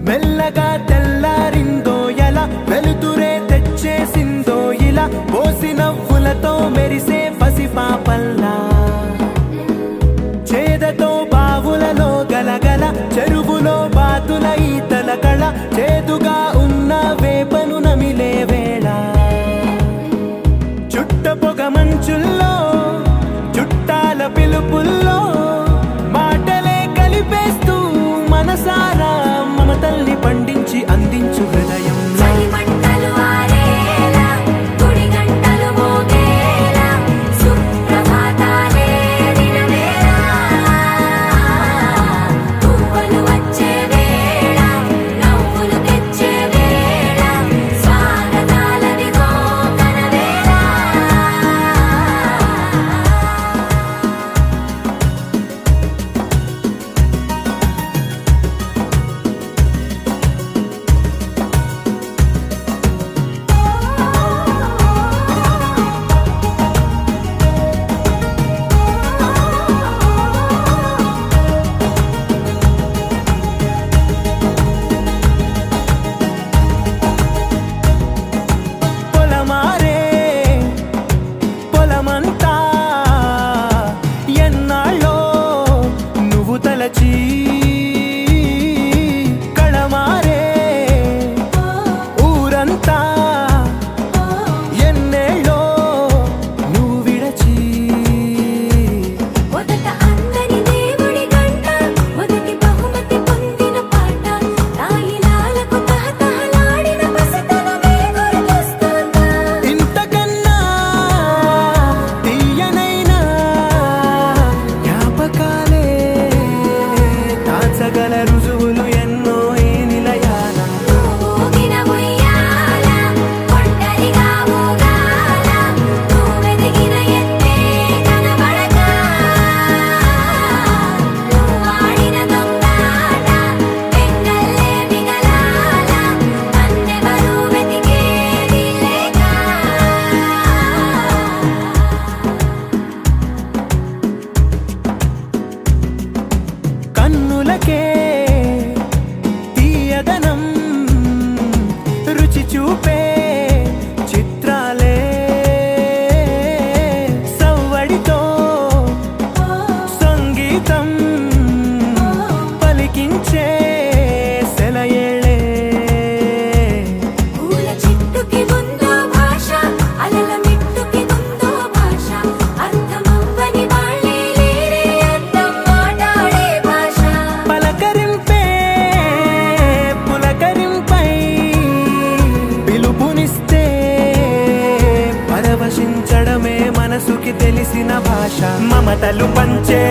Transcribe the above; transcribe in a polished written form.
మెల్లగా తెల్లారిందో ఎలా వెలుతురే తెచ్చేసిందో ఇలా పోసి నవ్వులతో మెరిసే పసిపాపల్లా చేదతో బావులలో గలగల చెరువులో బాతుల ఈతల కళ చేదుగా ఉన్న వేపను నమిలే వేళ చుట్ట పొగ మంచుల్లో చుట్టాల పిలుపుల్లో మాటలే కలిపేస్తూ మనసారా మమతల్ని పండించి అందించు హృదయం కళమారే ఊరంతా ఎన్నేళ్ళో నువ్వు విడచి మొదట అందని దేవుడి గంట మొదటి బహుమతి పొందిన పాట తాయిలాలకు తహతహలాడిన పసితనమే గుర్తొస్తుందా ఇంతకన్నా తీయనైన జ్ఞాపకాలే దాచగల రుజువులు ఎన్నో ఈ నిలయాల ఊగిన ఉయ్యాల ఒంటరిగా ఊగాల నువ్వెదిగిన ఎత్తే కనబడక నువ్వాడిన దొంగాట పెంగల్లే మిగలాల నన్నెవరూ వెతికేది లేక కన్నులకే తీయదనం రుచి చూపే చిత్రాలే సవ్వడితో సంగీతం పలికించే సెలయేళే పూల చెట్టుకి ఉందో భాష అలల మిట్టుకి ఉందో భాష అర్థమవ్వని వాళ్ళే లేరే అర్థం మాట్లాడే భాష పలకరింపే పులకరింపై పిలుపునిస్తే పరవశించడమే మనసుకి తెలిసిన భాష మమతలు పంచే